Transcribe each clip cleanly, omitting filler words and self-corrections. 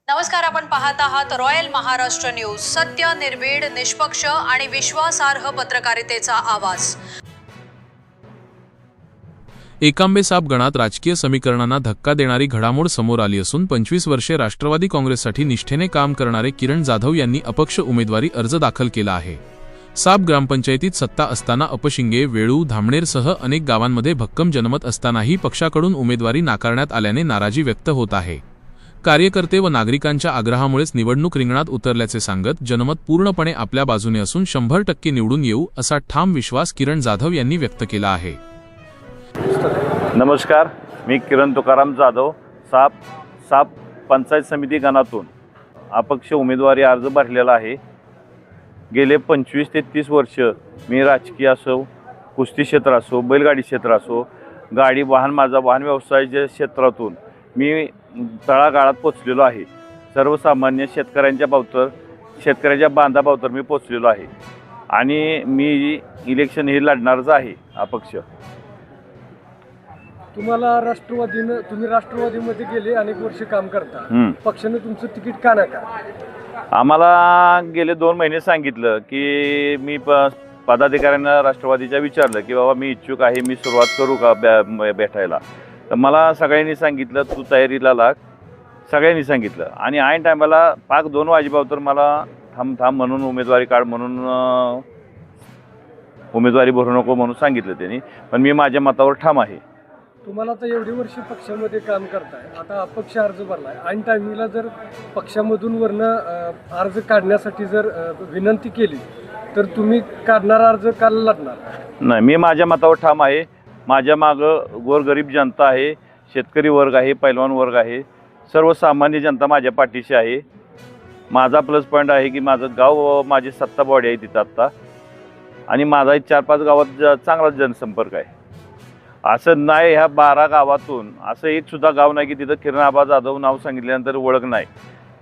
नमस्कार, आपण पाहत आहात रॉयल महाराष्ट्र न्यूज. सत्य, निर्भीड, निष्पक्ष आणि विश्वासार्ह पत्रकारितेचा आवाज. एकांबे साप गणात राजकीय समीकरणांना धक्का देणारी घडामोड समोर आली असून 25 वर्षे राष्ट्रवादी काँग्रेससाठी निष्ठेने काम करणारे किरण जाधव यांनी अपक्ष उमेदवारी अर्ज दाखल केला आहे. साप ग्रामपंचायतीत सत्ता असताना अपशिंगे, वेळू, धामणेरसह अनेक गावांमध्ये भक्कम जनमत असतानाही पक्षाकडून उमेदवारी नाकारण्यात आल्याने नाराजी व्यक्त होत आहे. कार्यकर्ते व नागरिकांच्या आग्रहामुळेच निवडणूक रिंगणात उतरल्याचे सांगत जनमत पूर्णपणे आपल्या बाजूने असून 100% निवडून येऊ असा ठाम विश्वास किरण जाधव यांनी व्यक्त केला आहे. नमस्कार, मी किरण तुकाराम जाधव साप पंचायत समिती गणातून अपक्ष उमेदवारी अर्ज भरलेला आहे. गेले 25 ते 30 वर्ष मी राजकीय असो, कुस्ती क्षेत्र असो, बैलगाडी क्षेत्र असो, माझा वाहन व्यवसायाच्या क्षेत्रातून मी तळागाळात पोचलेलो आहे. सर्वसामान्य शेतकऱ्यांच्या बांधाबावतर मी पोचलेलो आहे आणि मी इलेक्शन हे लढणारच आहे अपक्ष. तुम्ही राष्ट्रवादीमध्ये गेले अनेक वर्ष काम करता, पक्षाने तुमचं तिकीट का नाकारलं? आम्हाला गेले 2 महिने सांगितलं की मी पदाधिकाऱ्यांना राष्ट्रवादीच्या विचारलं की बाबा मी इच्छुक आहे, मी सुरुवात करू का भेटायला. तर मला सगळ्यांनी सांगितलं तू तयारीला लाग, सगळ्यांनी सांगितलं. आणि ऐन टायमाला पाक 2 वाजेबाबतर मला थांब म्हणून उमेदवारी काढ म्हणून उमेदवारी भरू नको म्हणून सांगितलं त्यांनी. पण मी माझ्या मतावर ठाम आहे. तुम्हाला आता एवढी वर्ष पक्षामध्ये काम करताय, आता अपक्ष अर्ज भरलाय, ऐन टायमिंगला जर पक्षामधून वरनं अर्ज काढण्यासाठी जर विनंती केली तर तुम्ही काढणारा अर्ज काल लढणार नाही? मी माझ्या मतावर ठाम आहे. माझ्या मागं गोरगरीब जनता आहे, शेतकरी वर्ग आहे, पैलवान वर्ग आहे, सर्वसामान्य जनता माझ्या पाठीशी आहे. माझा प्लस पॉईंट आहे की माझं गाव, माझी सत्ता बॉडी आहे तिथं आत्ता, आणि माझा 4-5 गावात चांगला जनसंपर्क आहे. असं नाही ह्या 12 गावातून असं एक सुद्धा गाव नाही की तिथं किरणआबा जाधव नाव सांगितल्यानंतर ओळख नाही.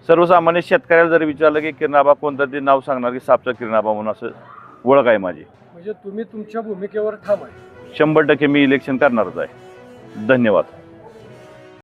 सर्वसामान्य शेतकऱ्याला जर विचारलं की किरणआबा कोणतं ते नाव सांगणार की सापचा किरणआबा म्हणून असं ओळख आहे माझी. म्हणजे तुम्ही तुमच्या भूमिकेवर ठाम आहे? 100% मी इलेक्शन करणारच आहे. धन्यवाद.